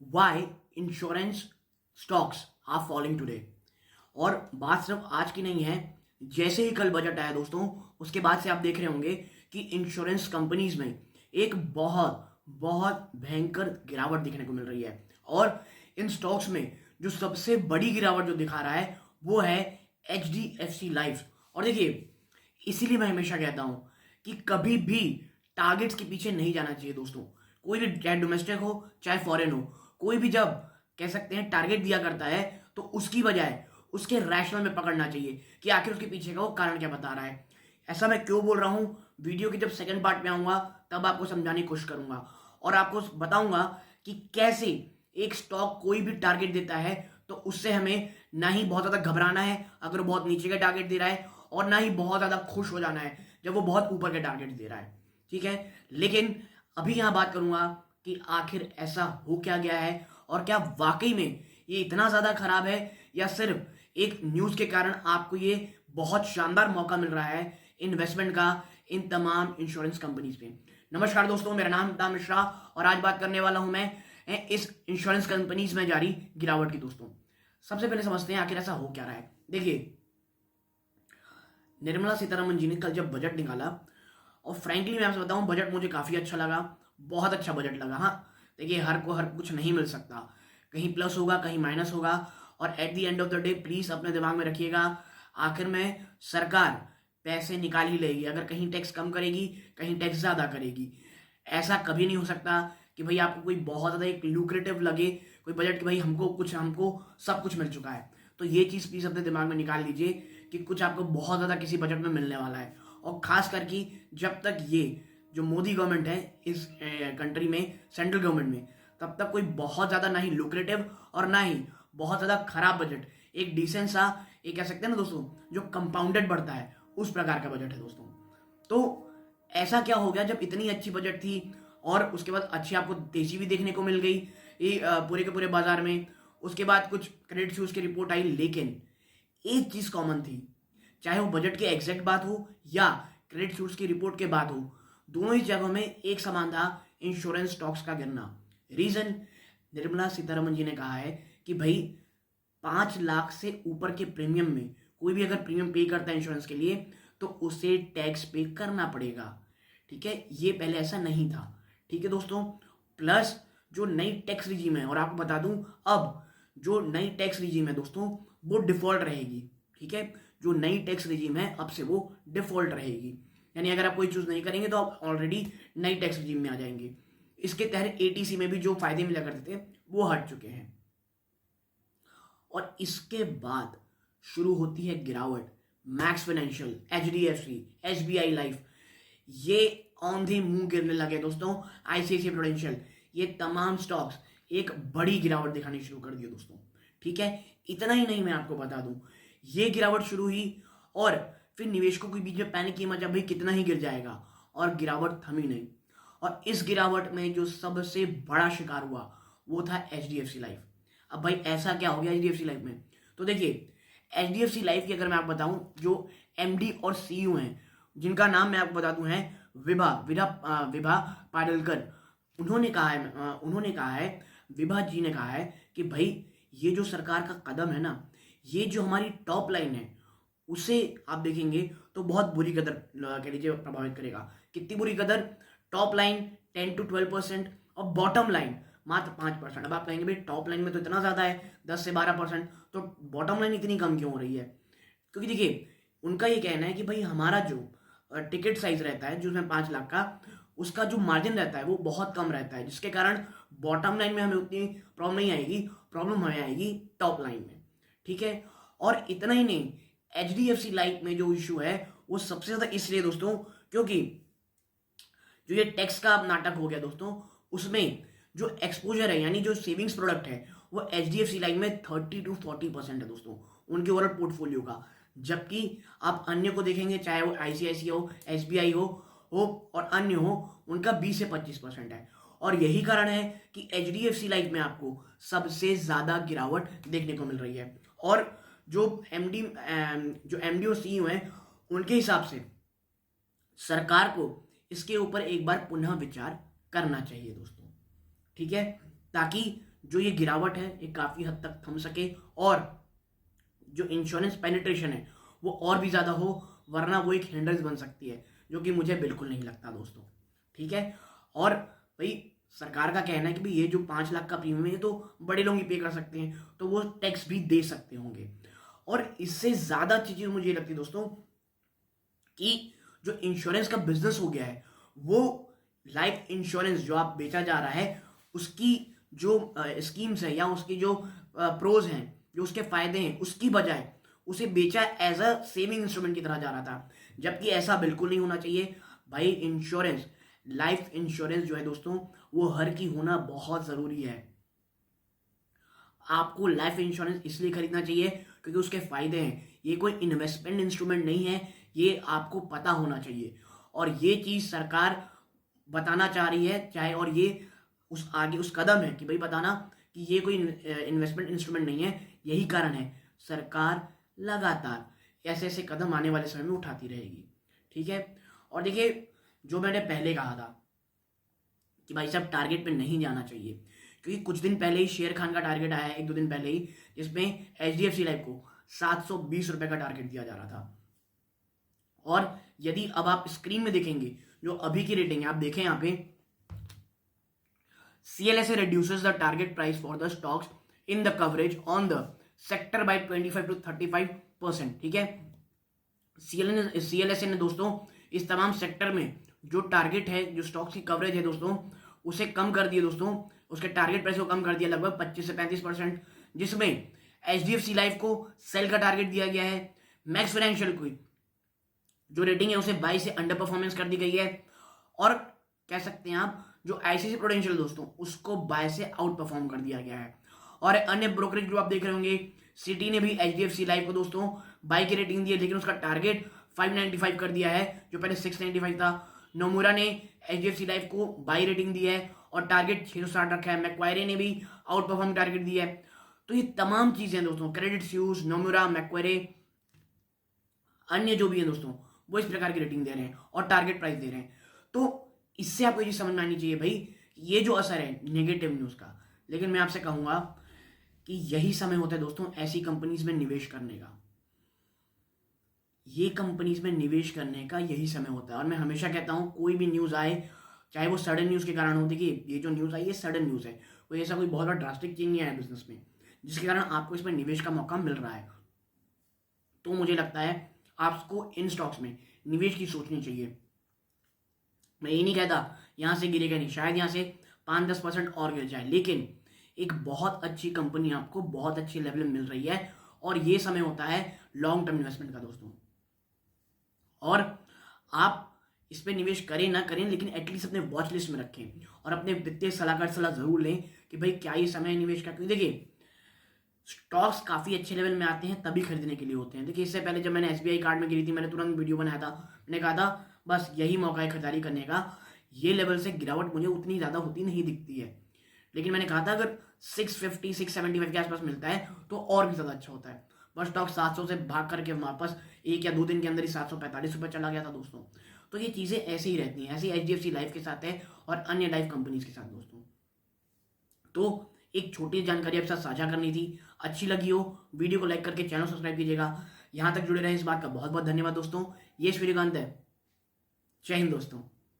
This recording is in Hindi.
Y insurance stocks are falling today. और बात सिर्फ आज की नहीं है, जैसे ही कल बजट आया दोस्तों, उसके बाद से आप देख रहे होंगे कि इंश्योरेंस कंपनीज में एक बहुत बहुत भयंकर गिरावट देखने को मिल रही है। और इन स्टॉक्स में जो सबसे बड़ी गिरावट जो दिखा रहा है वो है HDFC लाइफ। और देखिए, इसीलिए मैं हमेशा कहता हूं कि कभी भी टारगेट्स के पीछे नहीं जाना चाहिए दोस्तों। कोई भी, चाहे डोमेस्टिक हो चाहे फॉरेन हो, कोई भी जब कह सकते हैं टारगेट दिया करता है तो उसकी बजाय उसके रैशनल में पकड़ना चाहिए कि आखिर उसके पीछे का वो कारण क्या बता रहा है। ऐसा मैं क्यों बोल रहा हूं, वीडियो के जब सेकंड पार्ट में आऊंगा तब आपको समझाने की कोशिश करूंगा और आपको बताऊंगा कि कैसे एक स्टॉक कोई भी टारगेट देता है तो उससे हमें ना ही बहुत ज्यादा घबराना है अगर वो बहुत नीचे का टारगेट दे रहा है, और ना ही बहुत ज्यादा खुश हो जाना है जब वो बहुत ऊपर के टारगेट दे रहा है। ठीक है, लेकिन अभी यहां बात करूंगा कि आखिर ऐसा हो क्या गया है और क्या वाकई में ये इतना ज्यादा खराब है या सिर्फ एक न्यूज के कारण आपको ये बहुत शानदार मौका मिल रहा है इन्वेस्टमेंट का इन तमाम इंश्योरेंस कंपनीज पे। नमस्कार दोस्तों, मेरा नाम दाम मिश्रा और आज बात करने वाला हूं मैं इस इंश्योरेंस कंपनीज में जारी गिरावट की। दोस्तों, सबसे पहले समझते हैं आखिर ऐसा हो क्या रहा है। देखिए, निर्मला सीतारमन जी ने कल जब बजट निकाला, और फ्रैंकली मैं आपसे बताऊं, बजट मुझे काफी अच्छा लगा, बहुत अच्छा बजट लगा। हाँ, देखिए, हर को हर कुछ नहीं मिल सकता, कहीं प्लस होगा कहीं माइनस होगा, और at the end of the day please अपने दिमाग में रखिएगा, आखिर में सरकार पैसे निकाल ही लेगी। अगर कहीं टैक्स कम करेगी कहीं टैक्स ज्यादा करेगी, ऐसा कभी नहीं हो सकता कि भाई आपको कोई बहुत ज्यादा एक लुक्रेटिव लगे कोई बजट कि भाई हमको सब कुछ मिल चुका है। तो ये चीज प्लीज अपने दिमाग में निकाल लीजिए कि कुछ आपको बहुत ज्यादा किसी बजट में मिलने वाला है। और खास करके जब तक ये जो मोदी गवर्नमेंट है इस कंट्री में, सेंट्रल गवर्नमेंट में, तब तक कोई बहुत ज्यादा ना ही लुक्रेटिव और ना ही बहुत ज्यादा खराब बजट, एक डिसेंट सा, एक कह सकते हैं ना दोस्तों, जो कंपाउंडेड बढ़ता है उस प्रकार का बजट है दोस्तों। तो ऐसा क्या हो गया जब इतनी अच्छी बजट थी और उसके बाद अच्छी आपको तेजी भी देखने को मिल गई ये पूरे के पूरे बाजार में। उसके बाद कुछ क्रेडिट स्विस की रिपोर्ट आई, लेकिन एक चीज कॉमन थी, चाहे वो बजट की एग्जैक्ट बात हो या क्रेडिट स्विस की रिपोर्ट के बात हो, दोनों ही जगहों में एक समान था, इंश्योरेंस स्टॉक्स का गिरना। रीजन, निर्मला सीतारमन जी ने कहा है कि भाई 5 लाख से ऊपर के प्रीमियम में कोई भी अगर प्रीमियम पे करता है इंश्योरेंस के लिए तो उसे टैक्स पे करना पड़ेगा। ठीक है, ये पहले ऐसा नहीं था। ठीक है दोस्तों, प्लस जो नई टैक्स रिजीम है, और आपको बता दूं अब जो नई टैक्स रिजीम है दोस्तों वो डिफॉल्ट रहेगी। ठीक है, जो नई टैक्स रिजीम है अब से वो डिफॉल्ट रहेगी, यानी अगर आप कोई चूज नहीं करेंगे तो आप ऑलरेडी नई टैक्स रिजीम में आ जाएंगे। इसके तहत ATC में भी जो फायदे मिला करते थे वो हट चुके हैं। और इसके बाद शुरू होती है गिरावट। Max financial, HDFC, SBI life, ये औंधे मुंह गिरने लगे दोस्तों। ICICI प्रूडेंशियल, ये तमाम स्टॉक्स एक बड़ी गिरावट दिखानी शुरू कर दी दोस्तों। ठीक है, इतना ही नहीं, मैं आपको बता दूं, ये गिरावट शुरू हुई और फिर निवेशकों के बीच में पैनिक की मचा, भाई कितना ही गिर जाएगा, और गिरावट थमी नहीं। और इस गिरावट में जो सबसे बड़ा शिकार हुआ वो था HDFC लाइफ। अब भाई ऐसा क्या हो गया HDFC लाइफ में, तो देखिए, HDFC लाइफ की अगर मैं आपको बताऊं, जो MD और CEO हैं, जिनका नाम मैं आपको बता दूं है विभा विभा विभा पाडलकर, उन्होंने कहा है, विभा जी ने कहा है कि भाई ये जो सरकार का कदम है ना, ये जो हमारी टॉप लाइन है उसे आप देखेंगे तो बहुत बुरी कदर कह लीजिए प्रभावित करेगा। कितनी बुरी कदर, टॉप लाइन 10 to 12% और बॉटम लाइन मात्र 5%। अब आप कहेंगे भाई टॉप लाइन में तो इतना ज्यादा है 10 से 12%, तो बॉटम लाइन इतनी कम क्यों हो रही है? क्योंकि देखिए, उनका ये कहना है कि भाई हमारा जो टिकट साइज रहता है, जो उसमें 5 लाख का, उसका जो मार्जिन रहता है वो बहुत कम रहता है, जिसके कारण बॉटम लाइन में हमें उतनी प्रॉब्लम नहीं आएगी, प्रॉब्लम हमें आएगी टॉप लाइन में। ठीक है, और इतना ही नहीं, HDFC लाइफ में जो इशू है वो सबसे ज्यादा इसलिए दोस्तों क्योंकि जो ये टैक्स का नाटक हो गया दोस्तों, उसमें जो एक्सपोजर है यानी जो सेविंग्स प्रोडक्ट है वो HDFC लाइफ में 30 to 40% है दोस्तों उनके ओवरऑल पोर्टफोलियो का। जबकि आप अन्य को देखेंगे, चाहे वो ICICI हो, SBI हो और अन्य हो, उनका 20 से 25% है। और यही कारण है कि HDFC लाइफ में आपको सबसे ज्यादा गिरावट देखने को मिल रही है। और जो MD और CEO हैं, उनके हिसाब से सरकार को इसके ऊपर एक बार पुनः विचार करना चाहिए दोस्तों। ठीक है, ताकि जो ये गिरावट है ये काफ़ी हद तक थम सके और जो इंश्योरेंस पेनिट्रेशन है वो और भी ज़्यादा हो, वरना वो एक हिंड्रेंस बन सकती है, जो कि मुझे बिल्कुल नहीं लगता दोस्तों। ठीक है। और भाई सरकार का कहना है कि भाई ये जो 5 लाख का प्रीमियम है तो बड़े लोग ही पे कर सकते हैं, तो वो टैक्स भी दे सकते होंगे। और इससे ज़्यादा अच्छी चीज़ मुझे लगती है दोस्तों कि जो इंश्योरेंस का बिजनेस हो गया है, वो लाइफ इंश्योरेंस जो आप बेचा जा रहा है उसकी जो स्कीम्स है या उसकी जो प्रोज हैं, जो उसके फायदे हैं, उसकी बजाय उसे बेचा एज अ सेविंग इंस्ट्रूमेंट की तरह जा रहा था, जबकि ऐसा बिल्कुल नहीं होना चाहिए। भाई इंश्योरेंस, लाइफ इंश्योरेंस जो है दोस्तों वो हर की होना बहुत ज़रूरी है। आपको लाइफ इंश्योरेंस इसलिए खरीदना चाहिए क्योंकि उसके फायदे हैं, ये कोई इन्वेस्टमेंट इंस्ट्रूमेंट नहीं है, ये आपको पता होना चाहिए। और ये चीज़ सरकार बताना चाह रही है, चाहे और ये उस आगे उस कदम है कि भाई बताना कि ये कोई इन्वेस्टमेंट इंस्ट्रूमेंट नहीं है। यही कारण है सरकार लगातार ऐसे ऐसे कदम आने वाले समय में उठाती रहेगी। ठीक है। और देखिए जो मैंने पहले कहा था कि भाई साहब टारगेट पे नहीं जाना चाहिए, क्योंकि कुछ दिन पहले ही शेर खान का टारगेट आया है, 1-2 दिन पहले ही, जिसमें HDFC लाइफ को 720 रुपए का टारगेट दिया जा रहा था। और यदि अब आप स्क्रीन में देखेंगे जो अभी की रेटिंग है, आप देखें यहाँ पे CLSA reduces the target price for the stocks in the coverage on the sector by 25 to 35%। ठीक है। CLSA ने दोस्तों इस तमाम सेक्टर में जो टारगेट है, जो स्टॉक्स की कवरेज है दोस्तों, उसे कम कर दिया दोस्तों, उसके टारगेट प्राइस को कम कर दिया लगभग 25 से 35%, जिसमें HDFC लाइफ को सेल का टारगेट दिया गया है, मैक्स फाइनेंशियल को जो रेटिंग है उसे 22 से अंडर परफॉर्मेंस कर दी गई है, और कह सकते हैं आप जो ICICI प्रूडेंशियल दोस्तों उसको 22 से आउट परफॉर्म कर दिया गया है। और अन्य ब्रोकरेज जो आप देख रहे होंगे, सिटी ने भी HDFC लाइफ को दोस्तों 22 की रेटिंग दी है, लेकिन उसका टारगेट 595 कर दिया है, जो पहले 695 था। नोमुरा ने HDFC लाइफ को 22 रेटिंग दी है और टारगेट 660 रखा है। मैक्वायरे ने भी आउट परफॉर्म टारगेट दिया है। तो ये तमाम चीजें दोस्तों, क्रेडिट स्यूज, नोमुरा, मैक्वायरे, अन्य जो भी है दोस्तों, वो इस प्रकार की रेटिंग दे रहे हैं और टारगेट प्राइस दे रहे हैं। तो इससे आपको ये चीज समझ में आनी चाहिए भाई, ये जो असर है नेगेटिव न्यूज का, लेकिन मैं आपसे कहूंगा कि यही समय होता है दोस्तों ऐसी कंपनीज में निवेश करने का। ये कंपनीज में निवेश करने का यही समय होता है। और मैं हमेशा कहता हूं कोई भी न्यूज आए, चाहे वो सडन न्यूज के कारण हो, देखिए ये जो न्यूज आई ये सडन न्यूज है, कोई ऐसा कोई बहुत बड़ा ड्रास्टिक चेंज नहीं आया बिजनेस में जिसके कारण आपको इसमें निवेश का मौका मिल रहा है। तो मुझे लगता है आपको इन स्टॉक्स में निवेश की सोचनी चाहिए। मैं ये नहीं कहता यहां से गिरेगा नहीं, शायद यहां से 5-10% और गिर जाए, लेकिन एक बहुत अच्छी कंपनी आपको बहुत अच्छे लेवल में मिल रही है। और ये समय होता है लॉन्ग टर्म इन्वेस्टमेंट का दोस्तों। और आप इस पर निवेश करें ना करें, लेकिन एटलीस्ट अपने वॉच लिस्ट में रखें और अपने वित्तीय सलाहकार सलाह जरूर लें कि भाई क्या ये समय है निवेश का। क्योंकि देखिए स्टॉक्स काफी अच्छे लेवल में आते हैं तभी खरीदने के लिए होते हैं। देखिए इससे पहले जब मैंने SBI कार्ड में गिरी थी, मैंने तुरंत वीडियो बनाया था, मैंने कहा था बस यही मौका है खरीदारी करने का। ये लेवल से गिरावट मुझे उतनी ज्यादा होती नहीं दिखती है, लेकिन मैंने कहा था अगर 650-675 के आसपास मिलता है तो और भी ज्यादा अच्छा होता है। बस स्टॉक 700 से भाग करके वापस 1 या 2 दिन के अंदर ही 745 रुपये चला गया था दोस्तों। तो ये चीजें ऐसे ही रहती हैं, ऐसी HDFC लाइफ के साथ है और अन्य लाइफ कंपनीज के साथ दोस्तों। तो एक छोटी जानकारी आपके साथ साझा करनी थी। अच्छी लगी हो वीडियो को लाइक करके चैनल सब्सक्राइब कीजिएगा। यहां तक जुड़े रहे इस बात का बहुत बहुत धन्यवाद दोस्तों। ये वीडियो का अंत है। जय हिंद दोस्तों।